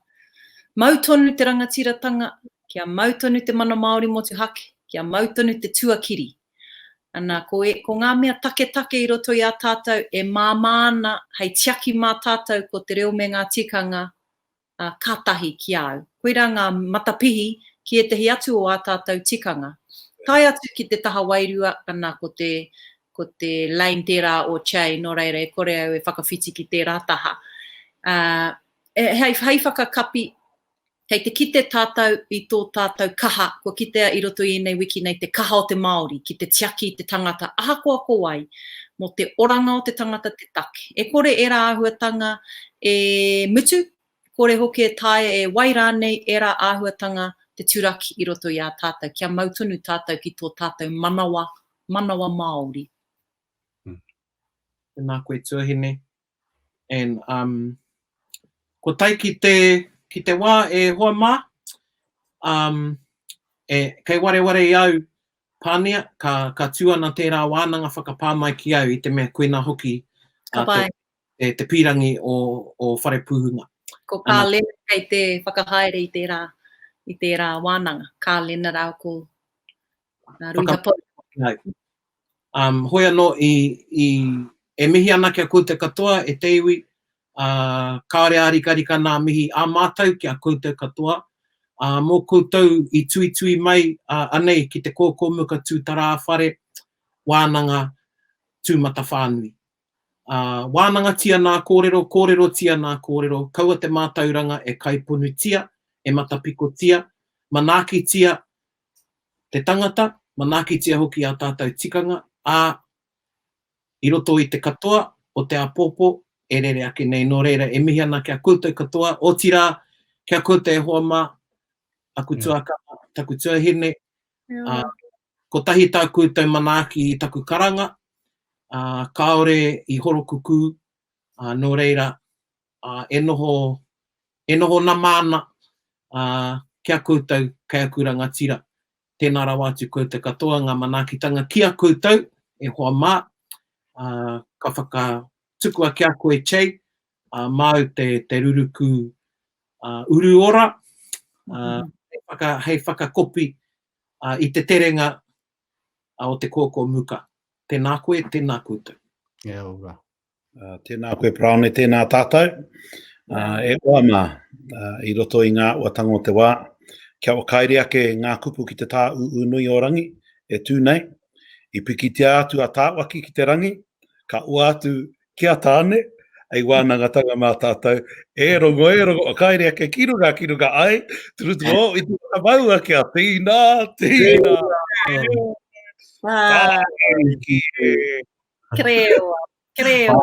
mautonu te rangatiratanga, kia mautonu te mana Māori motu hake, kia mautonu te tuakiri. Ana ko ngā mea take I roto I a tātou e māmāna hei tiaki mā tātou ko te reo me ngā tikanga kātahi ki au. Koira ngā matapihi ki e tehi atu o a tātou tikanga. Tai atu ki te taha wairua ana ko te lane tērā o chai, no reira e kore au e whakawhiti ki tērā taha. Hei whakakapi, hei te kite tātou I tō tātou kaha, ko kitea I roto I nei wiki nei te kaha o te Māori, ki te tiaki I te tangata, aha koa kowai, mo te oranga o te tangata te take. E kore e rā āhuatanga e mutu, kore hoki e tae e wairā nei e rā āhuatanga te turaki I roto I a tātou, kia mautunu tātou ki tō tātou manawa Māori. Nā koe tuahine. And ko tai ki te wā e hoa mā, kei wareware I au Pānia, ka tuana tērā wānanga whakapāmai ki au I te mea koena hoki te pirangi o whare puhunga. Ko kā lena kei te whakahaere I tērā wānanga. Kā lena rau ko ruiha pō. Hoi anō e mihi ana kia koutou katoa, e te iwi, kāore a rika nā mihi a mātou kia koutou katoa. Mō koutou I tui mai anei ki te Kōkōmuka tūtara whare, wānanga tūmata whānui. Wānanga tia nā kōrero tia nā kōrero, kaua te mātauranga e kaipunu tia, e matapiko tia, manaki tia te tangata, manaki tia hoki a tātou tikanga, I roto I te katoa o te apopo, e rere ake nei, no reira, e mihi ana kia koutou katoa, o tira, kia koutou e hoa mā, aku tuakana, taku tuahine, ko tahi tā koutou manaaki I taku karanga, kaore I horo kuku, no reira, e noho na mana, kia koutou kai aku rangatira. Tēnā rawa atu koutou katoa, ngā manaakitanga kia koutou, e hoa mā, ka whakatukua kia koe chei, mau te ruruku uru ora, hei whakakopi I te terenga o te Kōkōmuka. Tēnā koe, tēnā koutou. Yeah, all right. Tēnā koe Paraone, tēnā tātou. E oa mā, I roto I ngā uatanga o te wā, kia o kairi ake ngā kupu ki te tā nui o rangi, e tū nei, I piki te atu a tāwaki ki te rangi, ka ua atu kia tāne, ai wānanga tanga mā tātou, e rongo, o kairi ake kiruga ai, turutu o, I te whakamaua kia tīnā. Tāki e. Creo.